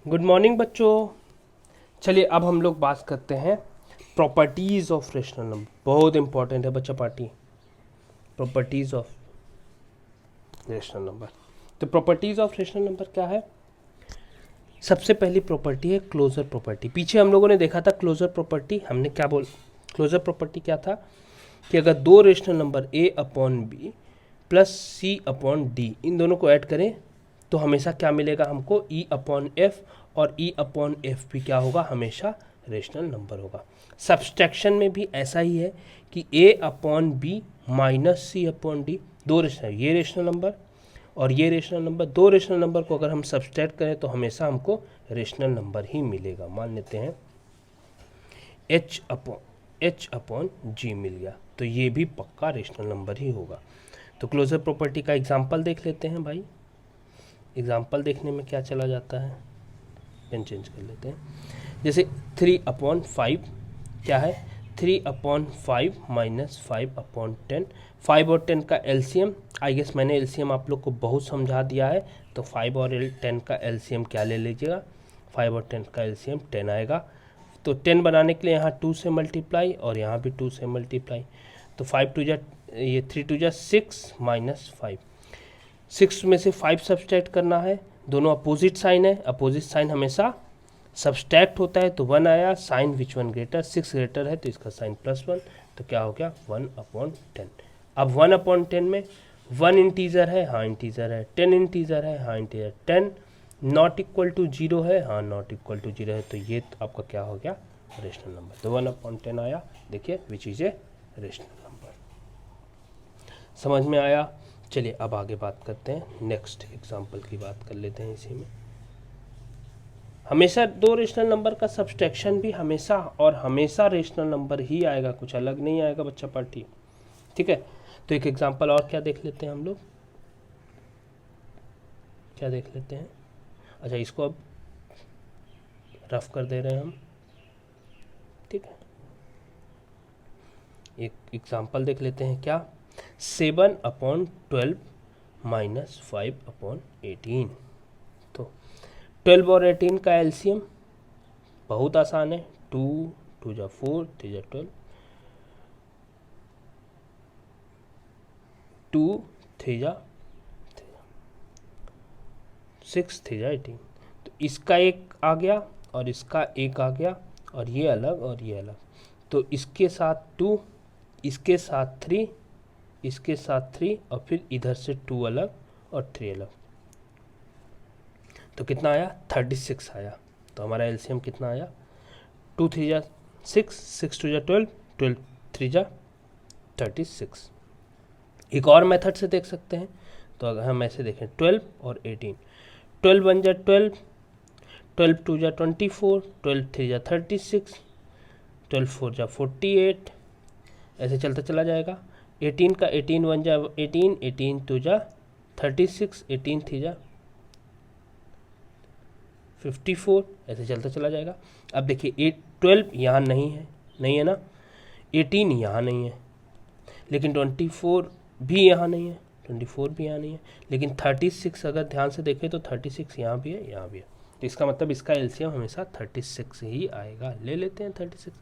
Good morning बच्चों। चलिए अब हम लोग बात करते हैं प्रॉपर्टीज़ ऑफ रेशनल नंबर। बहुत इंपॉर्टेंट है बच्चा party, properties of rational number. तो प्रॉपर्टीज़ ऑफ रेशनल नंबर क्या है? सबसे पहली प्रॉपर्टी है क्लोजर प्रॉपर्टी। पीछे हम लोगों ने देखा था क्लोजर प्रॉपर्टी, हमने क्या बोल, क्लोजर प्रॉपर्टी क्या था कि अगर दो rational number a upon B plus c upon d इन दोनों को ऐड करें तो हमेशा क्या मिलेगा हमको, e अपॉन एफ, और e अपॉन एफ भी क्या होगा, हमेशा रेशनल नंबर होगा। सब्सट्रैक्शन में भी ऐसा ही है कि a upon B minus C upon D, दो रेशनल, ये रेशनल नंबर और ये रेशनल नंबर, दो रेशनल नंबर को अगर हम सब्सट्रैक्ट करें तो हमेशा हमको रेशनल नंबर ही मिलेगा। मान लेते हैं h अपॉन जी मिल गया तो ये भी पक्का रेशनल नंबर ही होगा। तो क्लोजर प्रॉपर्टी का एग्जांपल देख लेते हैं भाई। एग्जाम्पल देखने में क्या चला जाता है, पेन चेंज कर लेते हैं। जैसे 3/5 क्या है, 3/5 माइनस 5/10। 5 और 10 का एलसीएम, आई गेस मैंने एलसीएम आप लोग को बहुत समझा दिया है, तो 5 और 10 का एलसीएम क्या ले लीजिएगा, 5 और 10 का एलसीएम 10 आएगा। तो 10 बनाने के लिए यहाँ 2 से मल्टीप्लाई और यहाँ भी 2 से मल्टीप्लाई, तो 5 टू जा, ये 3 टू जा 6 माइनस 5, 6 में से 5 सब्सट्रैक्ट करना है, दोनों अपोजिट साइन है, अपोजिट साइन हमेशा सब्सट्रैक्ट होता है, तो 1 आया, sign which one greater, 6 greater है तो इसका साइन +1, तो क्या हो गया 1/10। अब 1/10 में 1 इंटीजर है, हाँ इंटीजर है, 10 इंटीजर है, हाँ इंटीजर, 10 नॉट इक्वल टू 0 है, हाँ नॉट इक्वल टू 0 है, तो ये तो आपका क्या हो गया, रेशनल नंबर। तो 1/10 आया, देखिए which is a rational number. समझ में आया? चलिए अब आगे बात करते हैं, नेक्स्ट एग्जाम्पल की बात कर लेते हैं। इसी में हमेशा दो रेशनल नंबर का सब्सट्रैक्शन भी हमेशा और हमेशा रेशनल नंबर ही आएगा, कुछ अलग नहीं आएगा बच्चा पार्टी, ठीक है। तो एक एग्जाम्पल और क्या देख लेते हैं हम लोग, क्या देख लेते हैं, अच्छा इसको अब रफ कर दे रहे हैं हम, ठीक है। एक एग्जाम्पल देख लेते हैं, क्या, 7/12 माइनस 5/18। तो 12 और 18 का एलसीएम बहुत आसान है, 2 2 जा 4 3 जा 12, 2 3 जा 6 3 जा 18, तो इसका एक आ गया और इसका एक आ गया, और ये अलग और ये अलग, तो इसके साथ 2, इसके साथ 3, इसके साथ 3, और फिर इधर से 2 अलग और 3 अलग, तो कितना आया 36 आया। तो हमारा एलसीएम कितना आया, 2 3 जा 6, 6 2 जा 12, 12 3 जा 36। एक और मेथड से देख सकते हैं, तो अगर हम ऐसे देखें 12 और 18, 12 1 जा 12, 12 2 जा 24, 12 3 जा 36, 12 4 जा 48, ऐसे चलता चला जाएगा। 18 का 18 1 जा 18, 18 2 जा 36, 18 3 जा 54, ऐसे चलता चला जाएगा। अब देखिए 12 यहाँ नहीं है ना, 18 यहाँ नहीं है, लेकिन 24 भी यहाँ नहीं है, 24 भी यहाँ नहीं है, लेकिन 36 अगर ध्यान से देखें तो 36 यहाँ भी है, यहाँ भी है, तो इसका मतलब इसका एलसीएम हमेशा 36 ही आएगा। ले लेते हैं 36।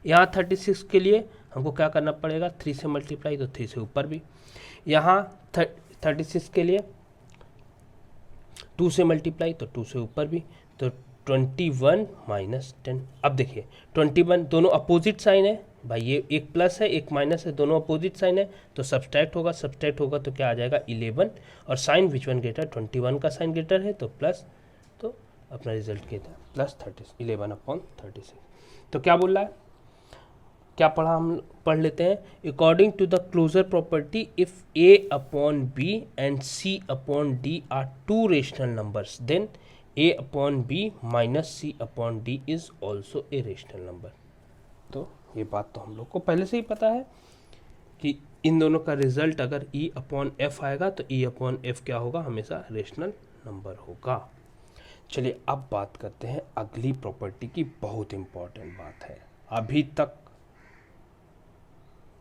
यहाँ 36 के लिए हमको क्या करना पड़ेगा, 3 से मल्टीप्लाई, तो 3 से ऊपर भी। यहाँ 36 के लिए 2 से मल्टीप्लाई, तो 2 से ऊपर भी, तो 21 माइनस 10। अब देखिए 21 दोनों अपोजिट साइन है भाई, ये एक प्लस है एक माइनस है, दोनों अपोजिट साइन है, तो सब्सट्रैक्ट होगा तो क्या आ जाएगा 11, और साइन विच वन ग्रेटर, 21 का साइन ग्रेटर है तो प्लस, तो अपना रिजल्ट क्या था +30, 11/36। तो क्या बोल रहा है, क्या पढ़ा, हम पढ़ लेते हैं। According to the closure property, if a upon b and c upon d are two rational numbers, then a upon b minus c upon d is also a rational number. तो ये बात तो हम लोग को पहले से ही पता है कि इन दोनों का रिजल्ट अगर e अपॉन f आएगा तो e अपॉन f क्या होगा, हमेशा रेशनल नंबर होगा। चलिए अब बात करते हैं अगली प्रॉपर्टी की, बहुत इंपॉर्टेंट बात है।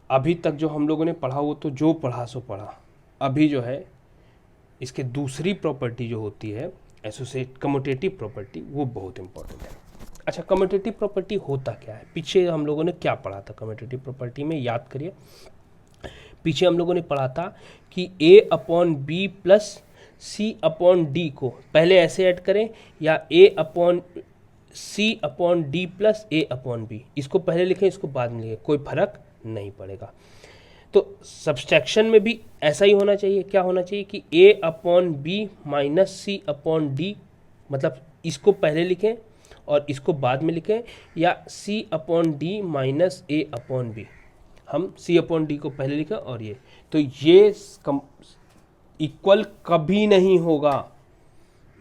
अभी तक जो हम लोगों ने पढ़ा वो तो जो पढ़ा सो पढ़ा, अभी जो है इसके दूसरी प्रॉपर्टी जो होती है एसोसिएट कम्यूटेटिव प्रॉपर्टी वो बहुत इंपॉर्टेंट है। अच्छा, कम्यूटेटिव प्रॉपर्टी होता क्या है? पीछे हम लोगों ने क्या पढ़ा था कम्यूटेटिव प्रॉपर्टी में, याद करिए। पीछे हम लोगों ने पढ़ा था कि a upon B plus C upon D को पहले ऐसे ऐड करें या a upon C upon D plus a upon B, इसको पहले लिखें इसको बाद में लिखें, कोई फर्क नहीं पड़ेगा। तो सब्सट्रैक्शन में भी ऐसा ही होना चाहिए। क्या होना चाहिए कि a upon B minus C upon D, मतलब इसको पहले लिखें और इसको बाद में लिखें, या c upon D minus a upon B, हम c अपॉन डी को पहले लिखें और ये, तो ये इक्वल कभी नहीं होगा,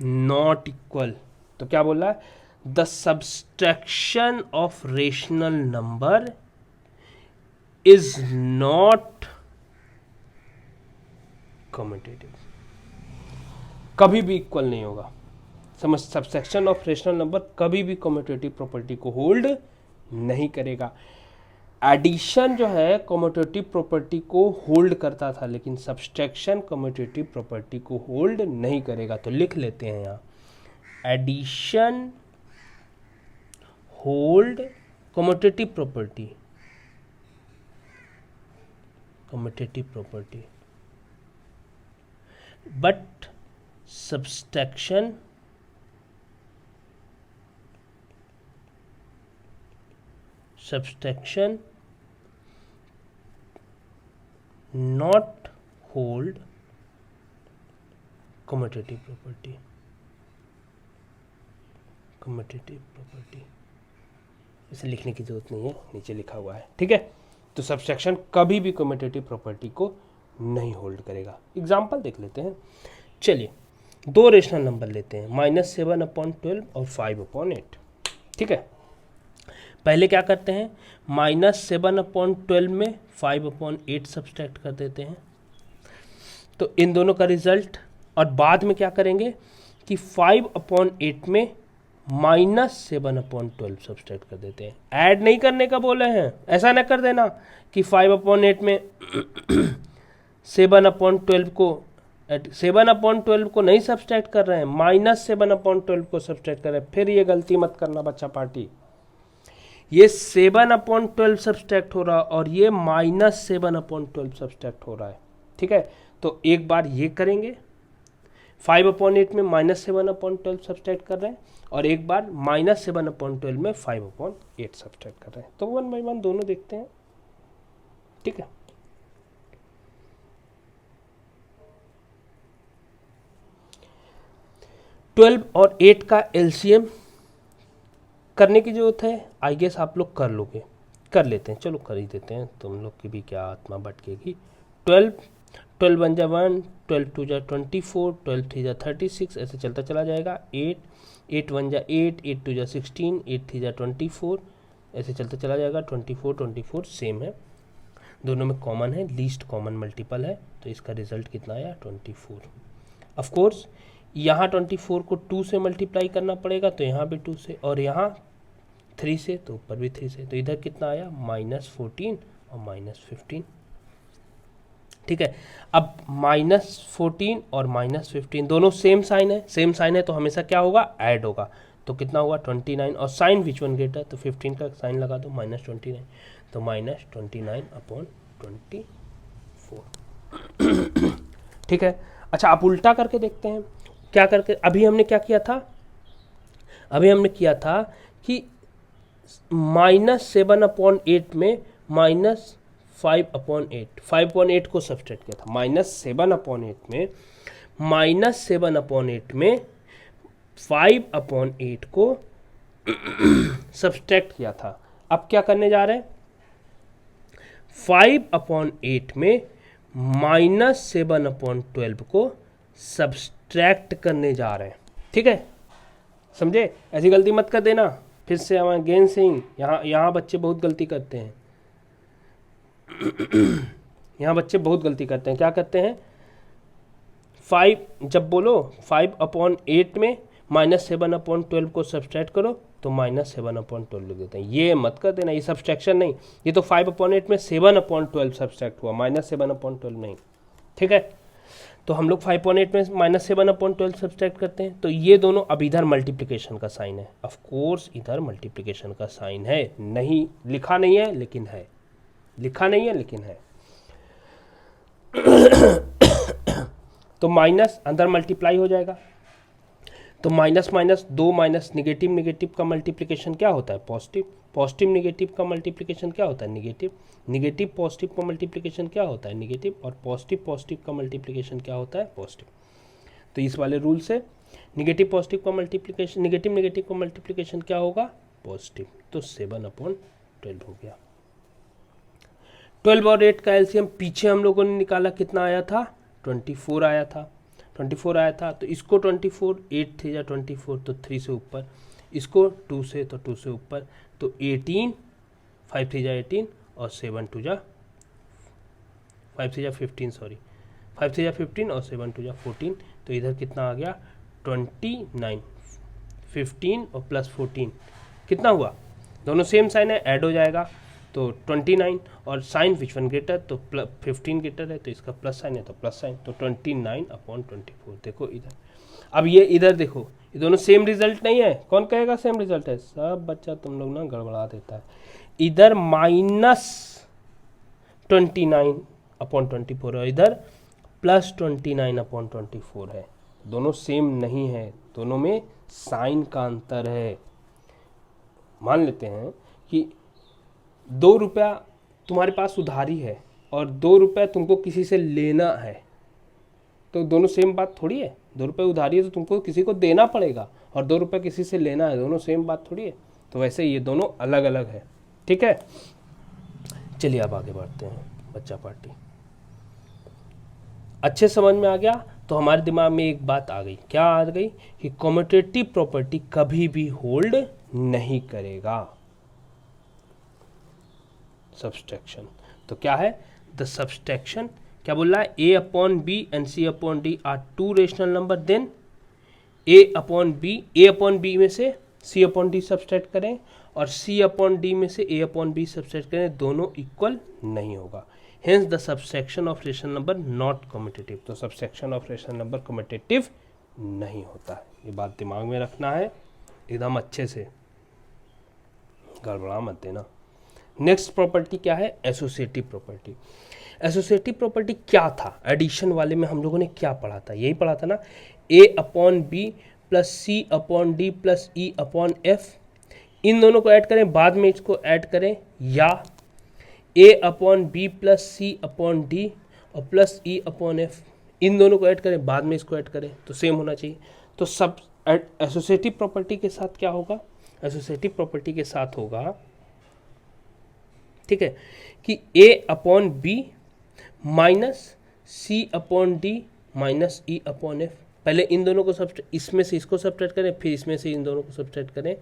नॉट इक्वल। तो क्या बोल रहा है? The subtraction of rational number is not commutative, कभी भी इक्वल नहीं होगा। समझ, सब्सट्रैक्शन ऑफ रेशनल नंबर कभी भी कम्यूटेटिव प्रॉपर्टी को होल्ड नहीं करेगा। एडिशन जो है कम्यूटेटिव प्रॉपर्टी को होल्ड करता था, लेकिन सब्सट्रैक्शन कम्यूटेटिव प्रॉपर्टी को होल्ड नहीं करेगा। तो लिख लेते हैं यहाँ, addition hold commutative property, commutative property, but subtraction not hold commutative property, commutative property, इसे लिखने की जरूरत नहीं है, नीचे लिखा हुआ है, ठीक है। तो सब्सट्रैक्शन कभी भी कम्यूटेटिव प्रॉपर्टी को नहीं होल्ड करेगा। एग्जाम्पल देख लेते हैं। चलिए, दो रेशनल नंबर लेते हैं, -7/12 और 5/8, ठीक है। पहले क्या करते हैं, -7/12 में 5/8 सब्सट्रैक्ट कर देते हैं, तो इन दोनों का रिजल्ट, और बाद में क्या करेंगे कि 5/8 में -7/12 सब्सट्रैक्ट कर देते हैं। ऐड नहीं करने का बोले हैं, ऐसा ना कर देना कि 5/8 में 7/12 को नहीं सब्सट्रैक्ट कर रहे हैं, -7/12 को सब्सट्रैक्ट कर रहे हैं, फिर ये गलती मत करना बच्चा पार्टी। ये 7/12 सब्सट्रैक्ट हो रहा है और ये -7/12 सब्सट्रैक्ट हो रहा है, ठीक है। तो एक बार ये करेंगे, 5/8 में -7/12 सब्सट्रैक्ट कर रहे हैं, और एक बार -7/12 में 5/8 सब्सट्रैक्ट कर रहे हैं। तो 1 बाई 1 दोनों देखते हैं, ठीक है। ट्वेल्व और 8 का एलसीएम करने की जरूरत है, आई गेस आप लोग कर लोगे, कर लेते हैं, चलो कर ही देते हैं, तुम लोग की भी क्या आत्मा भटकेगी। 12 1 जा 1, 12 2 जा 24, 12 3 जा 36, ऐसे चलता चला जाएगा। 8 1 जा 8, 8 2 जा 16, 8 3 जा 24, ऐसे चलता चला जाएगा। 24 सेम है, दोनों में कॉमन है, लीस्ट कॉमन मल्टीपल है, तो इसका रिजल्ट कितना आया 24। ऑफ कोर्स यहाँ 24 को 2 से मल्टीप्लाई करना पड़ेगा, तो यहाँ भी 2 से, और यहाँ 3 से, तो ऊपर भी 3 से, तो इधर कितना आया -14 और -15, ठीक है। अब -14 और -15 दोनों सेम साइन है, सेम साइन है तो हमेशा क्या होगा, ऐड होगा, तो कितना हुआ 29, और साइन विच वन ग्रेटर, तो 15 का साइन लगा दो, -29, तो -29/24, ठीक है। अच्छा, आप उल्टा करके देखते हैं, क्या करके, अभी हमने क्या किया था, अभी हमने किया था कि -7/8 में -5/8 को सब्सट्रैक्ट किया था, -7/8 में -7/8 में 5/8 को सब्सट्रैक्ट किया था। अब क्या करने जा रहे हैं, 5/8 में -7/12 को सब्सट्रैक्ट करने जा रहे हैं, ठीक है, समझे। ऐसी गलती मत कर देना, फिर से हम अगेन सेइंग, यहाँ बच्चे बहुत गलती करते हैं यहाँ बच्चे बहुत गलती करते हैं, क्या करते हैं, 5 जब बोलो 5/8 में -7/12 को सब्सट्रैक्ट करो, तो -7/12 लिख देते हैं। ये मत कर देना, ये सब्सट्रैक्शन नहीं, ये तो 5/8 में 7/12 सब्सट्रैक्ट हुआ, -7/12 नहीं, ठीक है। तो हम लोग 5.8 में -7/12 सब्सट्रैक्ट करते हैं, तो ये दोनों अब इधर मल्टीप्लिकेशन का साइन है, ऑफ कोर्स इधर मल्टीप्लिकेशन का साइन है, नहीं लिखा नहीं है लेकिन है, लिखा नहीं है लेकिन है। तो माइनस अंदर मल्टीप्लाई हो जाएगा, तो minus minus 2 minus negative negative का मल्टीप्लिकेशन क्या होता है पॉजिटिव, पॉजिटिव निगेटिव का मल्टीप्लिकेशन क्या होता है निगेटिव, निगेटिव पॉजिटिव का मल्टीप्लिकेशन क्या होता है निगेटिव, और पॉजिटिव पॉजिटिव का मल्टीप्लिकेशन क्या होता है पॉजिटिव। तो इस वाले रूल से निगेटिव पॉजिटिव का मल्टीप्लिकेशन, निगेटिव निगेटिव का मल्टीप्लिकेशन क्या होगा पॉजिटिव, तो 7/12 हो गया। 12 और 8 का एलसीएम पीछे हम लोगों ने निकाला, कितना आया था 24 आया था, 24 आया था। तो इसको 24, 8 थे या 24 तो 3 से ऊपर, इसको 2 से तो 2 से ऊपर, तो 18, 5 3 जा 18 और 7 2 जा 5 3 जा 15, सॉरी 5 3 जा 15 और 7 2 जा 14, तो इधर कितना आ गया 29, 15 और प्लस 14 कितना हुआ, दोनों सेम साइन है ऐड हो जाएगा, तो 29 और साइन विच वन ग्रेटर, तो 15 ग्रेटर है तो इसका प्लस साइन है तो प्लस साइन, तो 29/24। देखो इधर, अब ये इधर देखो, ये दोनों सेम रिजल्ट नहीं है, कौन कहेगा सेम रिजल्ट है, सब बच्चा तुम लोग ना गड़बड़ा देता है। इधर -29/24 है, इधर +29/24 है, दोनों सेम नहीं है, दोनों में साइन का अंतर है। मान लेते हैं कि 2 रुपया तुम्हारे पास उधारी है और 2 रुपया तुमको किसी से लेना है, तो दोनों सेम बात थोड़ी है। 2 रुपये उधारी है तो तुमको किसी को देना पड़ेगा, और 2 रुपये किसी से लेना है, दोनों सेम बात थोड़ी है। तो वैसे ये दोनों अलग अलग है, ठीक है। चलिए अब आगे बढ़ते हैं बच्चा पार्टी। अच्छे समझ में आ गया, तो हमारे दिमाग में एक बात आ गई, क्या आ गई कि कम्यूटेटिव प्रॉपर्टी कभी भी होल्ड नहीं करेगा सब्सट्रैक्शन। तो क्या है द सब्सट्रैक्शन, क्या बोल रहा है, a/b and c/d are 2 rational number, then a/b में से c/d सब्सट्रैक्ट करें और c/d में से a/b सब्सट्रैक्ट करें, दोनों इक्वल नहीं होगा, hence the subtraction of rational number not commutative. तो subtraction of rational number commutative नहीं होता है, ये बात दिमाग में रखना है एकदम अच्छे से, गड़बड़ा मत देना। नेक्स्ट प्रॉपर्टी क्या है, एसोसिएटिव प्रॉपर्टी। एसोसिएटिव प्रॉपर्टी क्या था, एडिशन वाले में हम लोगों ने क्या पढ़ा था, यही पढ़ा था ना, a/b plus c/d plus e/f, इन दोनों को ऐड करें बाद में इसको ऐड करें, या a/b प्लस c/d और प्लस e/f, इन दोनों को ऐड करें बाद में इसको ऐड करें, तो सेम होना चाहिए। तो सब एसोसिएटिव प्रॉपर्टी के साथ क्या होगा, एसोसिएटिव प्रॉपर्टी के साथ होगा, ठीक है, कि a/b minus c/d minus e/f, पहले इन दोनों को इसमें से इसको सब्ट्रैक्ट करें, फिर इसमें से इन दोनों को सब्ट्रैक्ट करें,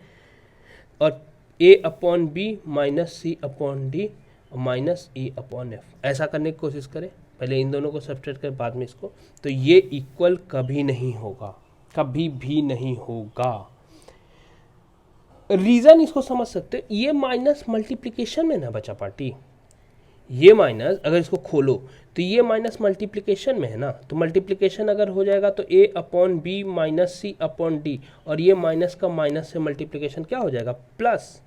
और a/b minus c/d minus e/f, ऐसा करने की कोशिश करें, पहले इन दोनों को सब्ट्रैक्ट करें बाद में इसको, तो ये इक्वल कभी नहीं होगा, कभी भी नहीं होगा। रीज़न इसको समझ सकते हो, ये माइनस मल्टीप्लिकेशन में ना बचा पार्टी, ये माइनस अगर इसको खोलो तो ये माइनस मल्टीप्लिकेशन में है ना, तो मल्टीप्लिकेशन अगर हो जाएगा तो a/b माइनस c/d, और ये माइनस का माइनस से मल्टीप्लिकेशन क्या हो जाएगा प्लस,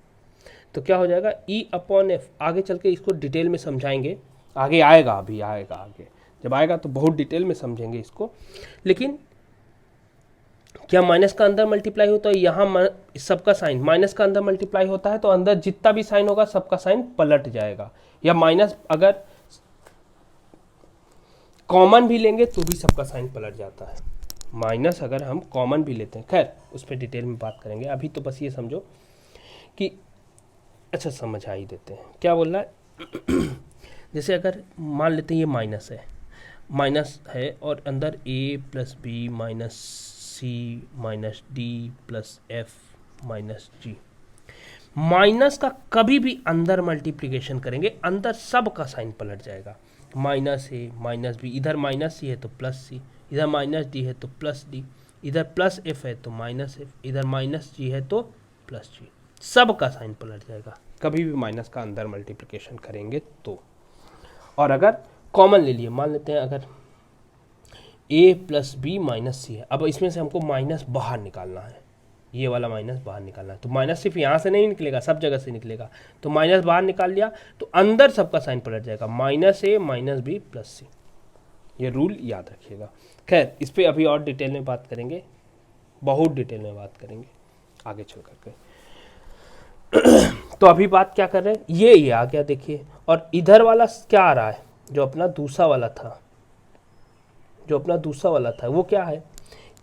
तो क्या हो जाएगा e/f। आगे चल के इसको डिटेल में समझाएंगे, आगे आएगा, अभी आएगा, आगे जब आएगा तो बहुत डिटेल में समझेंगे इसको। लेकिन क्या माइनस का अंदर मल्टीप्लाई होता है, यहाँ सबका साइन माइनस का अंदर मल्टीप्लाई होता है, तो अंदर जितना भी साइन होगा सबका साइन पलट जाएगा, या माइनस अगर कॉमन भी लेंगे तो भी सबका साइन पलट जाता है, माइनस अगर हम कॉमन भी लेते हैं, खैर उस पर डिटेल में बात करेंगे, अभी तो बस ये समझो कि अच्छा समझ आ ही देते हैं क्या बोल रहा है। जैसे अगर मान लेते हैं ये माइनस है और अंदर a plus B minus C minus D plus F minus G, minus का कभी भी अंदर मल्टीप्लिकेशन करेंगे अंदर सब का साइन पलट जाएगा, माइनस ए माइनस बी, इधर माइनस सी है तो प्लस सी, इधर माइनस डी है तो प्लस डी, इधर प्लस एफ है तो माइनस एफ, इधर माइनस जी है तो प्लस जी, सब का साइन पलट जाएगा कभी भी माइनस का अंदर मल्टीप्लिकेशन करेंगे तो। और अगर कॉमन ले लिए, मान लेते हैं अगर ए प्लस बी माइनस सी है। अब इसमें से हमको माइनस बाहर निकालना है, ये वाला माइनस बाहर निकालना है। तो माइनस सिर्फ यहाँ से नहीं निकलेगा, सब जगह से निकलेगा। तो माइनस बाहर निकाल लिया तो अंदर सबका साइन पलट जाएगा, माइनस ए माइनस बी प्लस सी। ये रूल याद रखिएगा। खैर इस पर अभी और डिटेल में बात करेंगे, बहुत डिटेल में बात करेंगे आगे चल करके। तो अभी बात क्या कर रहे हैं, ये आ गया देखिए। और इधर वाला क्या आ रहा है, जो अपना दूसरा वाला था, वो क्या है,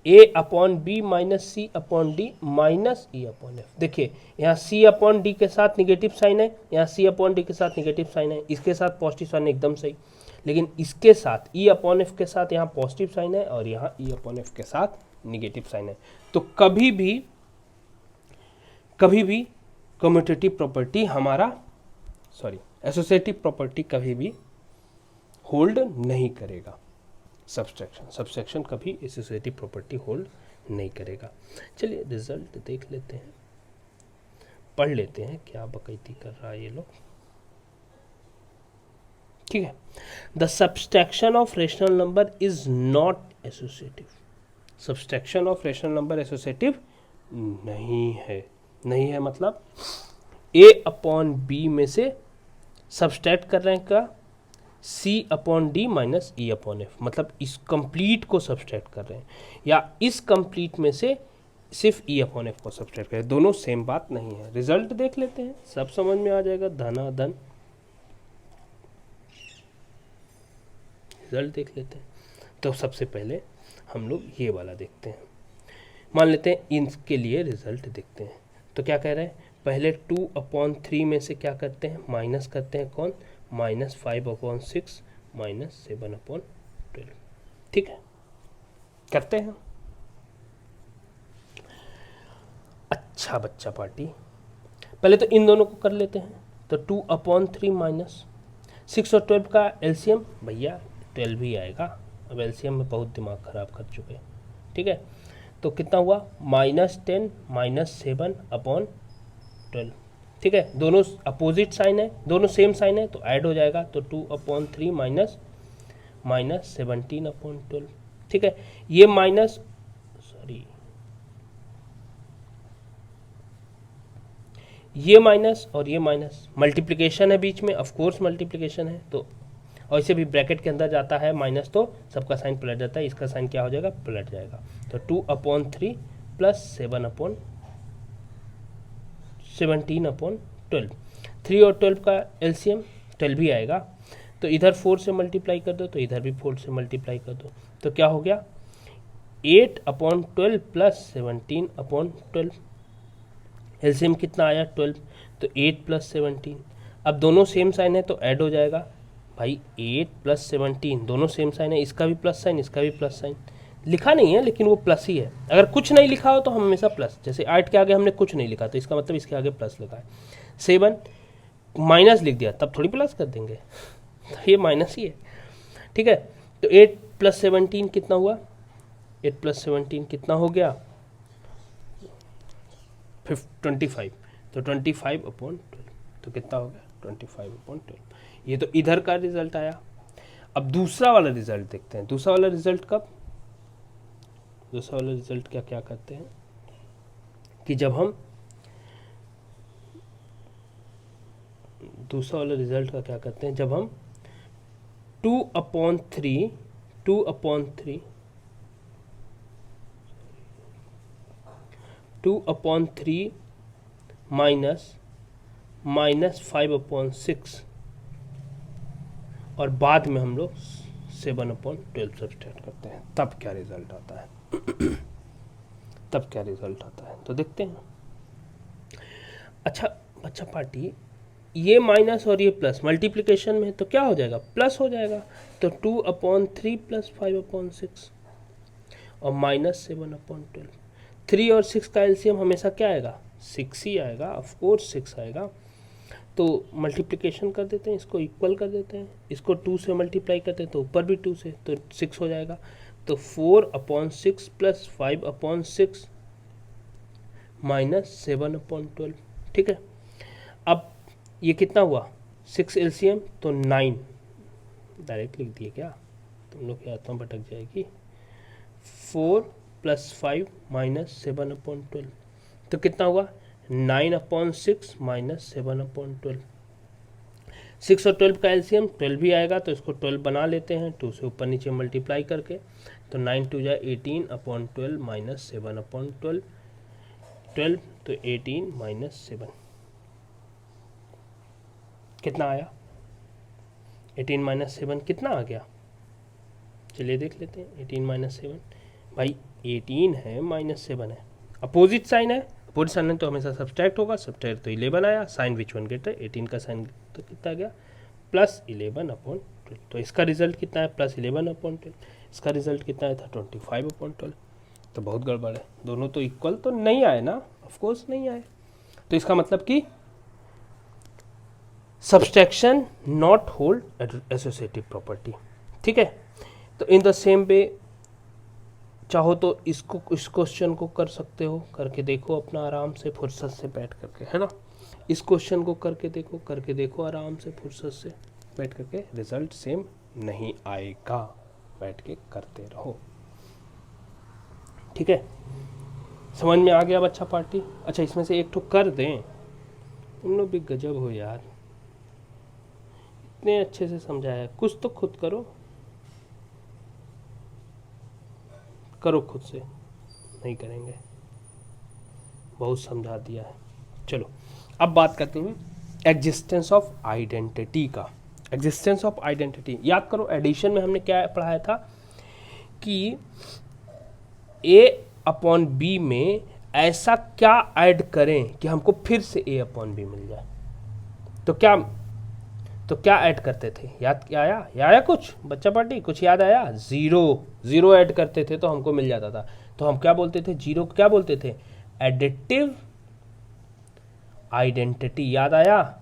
a upon B minus C upon D minus E upon F. देखिए यहाँ c अपॉन डी के साथ निगेटिव साइन है, यहाँ c अपॉन डी के साथ निगेटिव साइन है, इसके साथ पॉजिटिव साइन एकदम सही। लेकिन इसके साथ e अपॉन एफ के साथ यहाँ पॉजिटिव साइन है और यहाँ e अपॉन एफ के साथ निगेटिव साइन है। तो कभी भी कम्यूटेटिव प्रॉपर्टी एसोसिएटिव प्रॉपर्टी कभी भी होल्ड नहीं करेगा। सब्सट्रैक्शन कभी एसोसिएटिव प्रॉपर्टी होल्ड नहीं करेगा। चलिए रिजल्ट देख लेते हैं, पढ़ लेते हैं क्या बकैती कर रहा है ये लोग। ठीक है, the subtraction of rational number is not associative. Subtraction of rational number associative नहीं है मतलब a अपॉन बी में से सब्सट्रैक्ट कर रहे हैं का c upon D minus E upon F, मतलब इस कंप्लीट को सब्सट्रैक्ट कर रहे हैं, या इस कंप्लीट में से सिर्फ e अपॉन एफ को सब्सट्रैक्ट कर रहे हैं। दोनों सेम बात नहीं है। रिजल्ट देख लेते हैं, सब समझ में आ जाएगा। धनाधन रिजल्ट देख लेते हैं। तो सबसे पहले हम लोग ये वाला देखते हैं, मान लेते हैं इनके लिए रिजल्ट देखते हैं। तो क्या कह रहे हैं, पहले 2/3 में से क्या करते हैं, माइनस करते हैं, कौन, -5/6 -7/12। ठीक है, करते हैं। अच्छा बच्चा पार्टी, पहले तो इन दोनों को कर लेते हैं। तो 2/3 माइनस 6 और 12 का एलसीएम, भैया 12 ही आएगा। अब एलसीएम में बहुत दिमाग खराब कर चुके हैं। ठीक है, तो कितना हुआ, -10 -7/12। ठीक है, दोनों अपोजिट साइन है, दोनों सेम साइन है तो ऐड हो जाएगा। तो 2/3 -17/12। ठीक है, ये माइनस और ये माइनस, मल्टीप्लिकेशन है बीच में, ऑफ कोर्स मल्टीप्लिकेशन है। तो और इसे भी ब्रैकेट के अंदर जाता है माइनस, तो सबका साइन पलट जाता है, इसका साइन क्या हो जाएगा, पलट जाएगा। तो 2/3 प्लस 17/12। 3 और 12 का एलसीएम 12 भी आएगा। तो इधर 4 से मल्टीप्लाई कर दो, तो इधर भी 4 से मल्टीप्लाई कर दो। तो क्या हो गया, 8/12 प्लस 17/12। एलसीएम कितना आया, 12। तो 8 + 17। अब दोनों सेम साइन है तो ऐड हो जाएगा। भाई 8 + 17 दोनों सेम साइन है, इसका भी प्लस साइन, इसका भी प्लस साइन। लिखा नहीं है लेकिन वो प्लस ही है। अगर कुछ नहीं लिखा हो तो हम हमेशा प्लस, जैसे 8 के आगे हमने कुछ नहीं लिखा तो इसका मतलब इसके आगे प्लस लिखा है। 7 माइनस लिख दिया तब थोड़ी प्लस कर देंगे, तो ये माइनस ही है। ठीक है, तो 8 + 17 कितना हुआ, 8 + 17 कितना हो गया, 25। तो 25/12 तो कितना हो गया, 25/12। ये तो इधर का रिजल्ट आया। अब दूसरा वाला रिजल्ट देखते हैं। दूसरा वाला रिजल्ट कब, दूसरा वाला रिजल्ट क्या करते हैं कि जब हम दूसरा वाला रिजल्ट का क्या करते हैं, जब हम 2/3 -5/6 और बाद में हम लोग 7/12 सब्सट्रैक्ट करते हैं, तब क्या रिजल्ट आता है तो देखते हैं। अच्छा बच्चा पार्टी, ये माइनस और ये प्लस मल्टीप्लिकेशन में तो क्या हो जाएगा, प्लस हो जाएगा। तो 2/3 + 5/6 और -7/12। 3 और 6 का एलसीएम हमेशा क्या आएगा, 6 ही आएगा, ऑफ कोर्स 6 आएगा। तो मल्टीप्लिकेशन कर देते हैं, इसको इक्वल कर देते हैं, इसको 2 से मल्टीप्लाई करते हैं तो ऊपर भी 2 से, तो 6 हो जाएगा। तो 4/6 + 5/6 -7/12। ठीक है, अब ये कितना हुआ, 6 एलसीएम तो 9 डायरेक्ट लिख दिए क्या, तुम लोग की आत्मा भटक जाएगी। 4 + 5 - 7/12, तो कितना हुआ 9/6 - 7/12। 6 और 12 का एलसीएम 12 ही आएगा, तो इसको 12 बना लेते हैं, 2 से ऊपर नीचे मल्टीप्लाई करके, तो 9 × 2 = 18/12 - 7/12, 12 तो 18 - 7 कितना आया, 18 - 7 कितना आ गया, चलिए देख लेते हैं। 18 - 7 भाई 18 है -7 है, अपोजिट साइन है, अपोजिट साइन है तो हमेशा सब्सट्रैक्ट होगा, सब्सट्रैक्ट तो 11 आया, साइन विच वन ग्रेटर, 18 का साइन तो कितना गया +11/12, तो इसका रिजल्ट कितना है +11/12, इसका रिजल्ट कितना आया था 25/12, तो बहुत गड़बड़ है, दोनों तो इक्वल तो नहीं आए ना, ऑफकोर्स नहीं आए, तो इसका मतलब कि subtraction not hold associative property, ठीक है। तो इन द सेम वे चाहो तो इसको, इस क्वेश्चन को कर सकते हो, करके देखो अपना आराम से फुर्सत से बैठ करके, है ना, इस क्वेश्चन को करके देखो आराम से फुर्सत से बैठ करके, रिजल्ट सेम नहीं आएगा, बैठ के करते रहो, ठीक है। समझ में आ गया बच्चा पार्टी? अच्छा इसमें से एक तो कर दें, तुम लोग भी गजब हो यार, इतने अच्छे से समझाया, कुछ तो खुद करो खुद से, नहीं करेंगे, बहुत समझा दिया है। चलो अब बात करते हैं एग्जिस्टेंस ऑफ आइडेंटिटी का। एग्जिस्टेंस ऑफ आइडेंटिटी याद करो, एडिशन में हमने क्या पढ़ाया था कि A/B में ऐसा क्या ऐड करें कि हमको फिर से A/B मिल जाए, तो क्या ऐड करते थे, याद क्या आया कुछ बच्चा पार्टी, कुछ याद आया, जीरो ऐड करते थे तो हमको मिल जाता था, तो हम क्या बोलते थे, जीरो क्या बोलते थे, एडिटिव आइडेंटिटी, याद आया,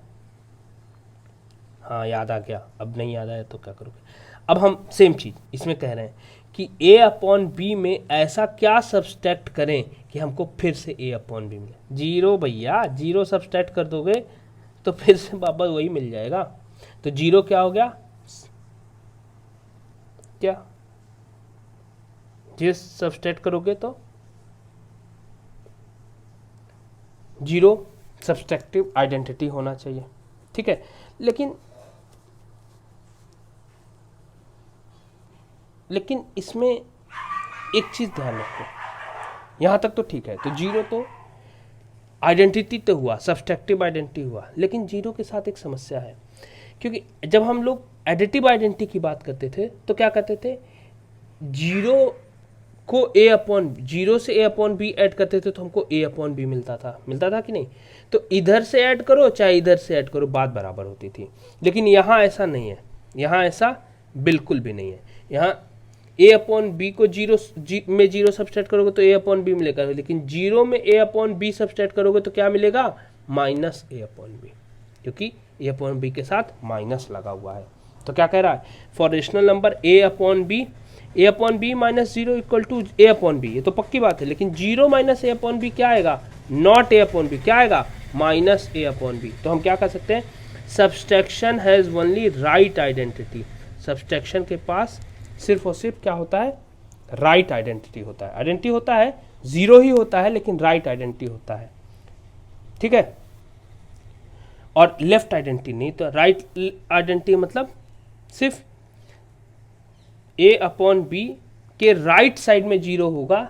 हाँ याद आ गया, अब नहीं याद आया तो क्या करोगे। अब हम सेम चीज इसमें कह रहे हैं कि A/B में ऐसा क्या सब्सट्रैक्ट करें कि हमको फिर से A/B मिले, जीरो भैया, जीरो सब्सट्रैक्ट कर दोगे तो फिर से वापस वही मिल जाएगा, तो जीरो क्या हो गया, क्या जिस सब्सट्रैक्ट करोगे तो जीरो सब्सट्रैक्टिव आइडेंटिटी होना चाहिए, ठीक है। लेकिन इसमें एक चीज ध्यान रखो, यहां तक तो ठीक है, तो जीरो तो आइडेंटिटी तो हुआ, सब्सट्रैक्टिव आइडेंटिटी हुआ, लेकिन जीरो के साथ एक समस्या है, क्योंकि जब हम लोग एडिटिव आइडेंटिटी की बात करते थे तो क्या करते थे, जीरो को जीरो से A/B ऐड करते थे तो हमको A/B मिलता था कि नहीं, तो इधर से ऐड करो चाहे इधर से ऐड करो बात बराबर होती थी, लेकिन यहाँ ऐसा नहीं है, यहाँ ऐसा बिल्कुल भी नहीं है, यहाँ A/B को में जीरो सब्सट्रैक्ट करोगे तो A/B मिलेगा, लेकिन जीरो में A/B सब्सट्रैक्ट करोगे तो क्या मिलेगा, -A/B, क्योंकि A/B के साथ माइनस लगा हुआ है, तो क्या कह रहा है, for rational number A/B -0 = A/B, ये तो पक्की बात है, लेकिन 0 - A/B क्या आएगा, नॉट A/B, क्या आएगा, -A/B, तो हम क्या कर सकते हैं, subtraction has only right identity, subtraction के पास सिर्फ और सिर्फ क्या होता है, राइट आइडेंटिटी होता है, आइडेंटिटी होता है, जीरो ही होता है लेकिन राइट आइडेंटिटी होता है, ठीक है, और लेफ्ट आइडेंटिटी नहीं, तो राइट आइडेंटिटी मतलब सिर्फ A/B के राइट साइड में जीरो होगा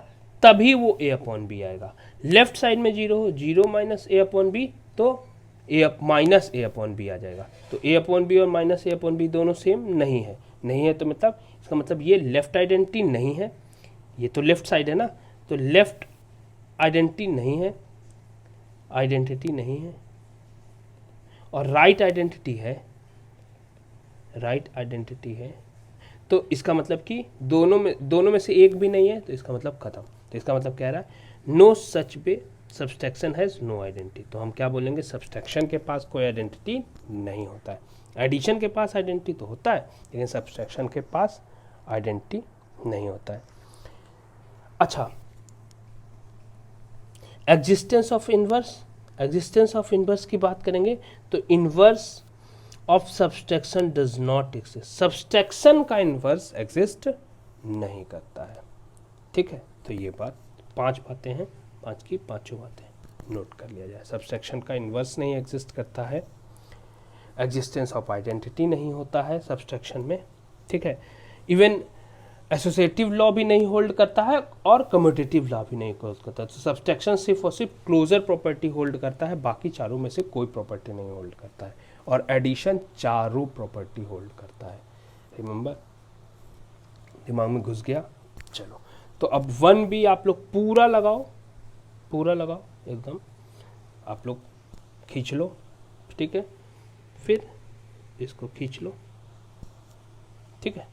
तभी वो A/B आएगा, लेफ्ट साइड में जीरो हो, 0 - A/B तो -A/B आ जाएगा, तो A/B और -A/B दोनों सेम नहीं है, तो मतलब इसका मतलब ये लेफ्ट आइडेंटिटी नहीं है, ये तो लेफ्ट साइड है ना, तो लेफ्ट आइडेंटिटी नहीं है, और राइट आइडेंटिटी है, तो इसका मतलब कि दोनों में से एक भी नहीं है, तो इसका मतलब खत्म, तो इसका मतलब कह रहा है no such way subtraction has no identity, तो हम क्या बोलेंगे, सब्सट्रैक्शन के पास कोई आइडेंटिटी नहीं होता है, एडिशन के पास आइडेंटिटी तो होता है लेकिन सब्सट्रैक्शन के पास आइडेंटिटी नहीं होता है। अच्छा, एग्जिस्टेंस ऑफ इनवर्स की बात करेंगे, तो inverse of subtraction does not exist, subtraction का इनवर्स एग्जिस्ट नहीं करता है, ठीक है, तो ये बात 5 बातें हैं, 5 की 5 बातें नोट कर लिया जाए। सब्सट्रैक्शन का इन्वर्स नहीं एग्जिस्ट करता है, एग्जिस्टेंस ऑफ आइडेंटिटी नहीं होता है सब्सट्रैक्शन में, ठीक है। इवन एसोसिएटिव लॉ भी नहीं होल्ड करता है और कम्यूटेटिव लॉ भी नहीं होल्ड करता है। तो सब्सट्रैक्शन सिर्फ और सिर्फ क्लोजर प्रॉपर्टी होल्ड करता है, बाकी चारों में से कोई प्रॉपर्टी नहीं होल्ड करता है। और एडिशन चारों प्रॉपर्टी होल्ड करता है। रिमेंबर, दिमाग में घुस गया? चलो, तो अब 1 भी आप लोग पूरा लगाओ, पूरा लगाओ एकदम, आप लोग खींच लो, ठीक है, फिर इसको खींच लो, ठीक है।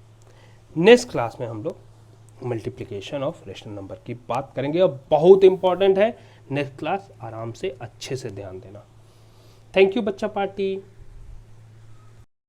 नेक्स्ट क्लास में हम लोग मल्टीप्लिकेशन ऑफ रेशनल नंबर की बात करेंगे और बहुत इंपॉर्टेंट है। नेक्स्ट क्लास आराम से अच्छे से ध्यान देना। थैंक यू बच्चा पार्टी।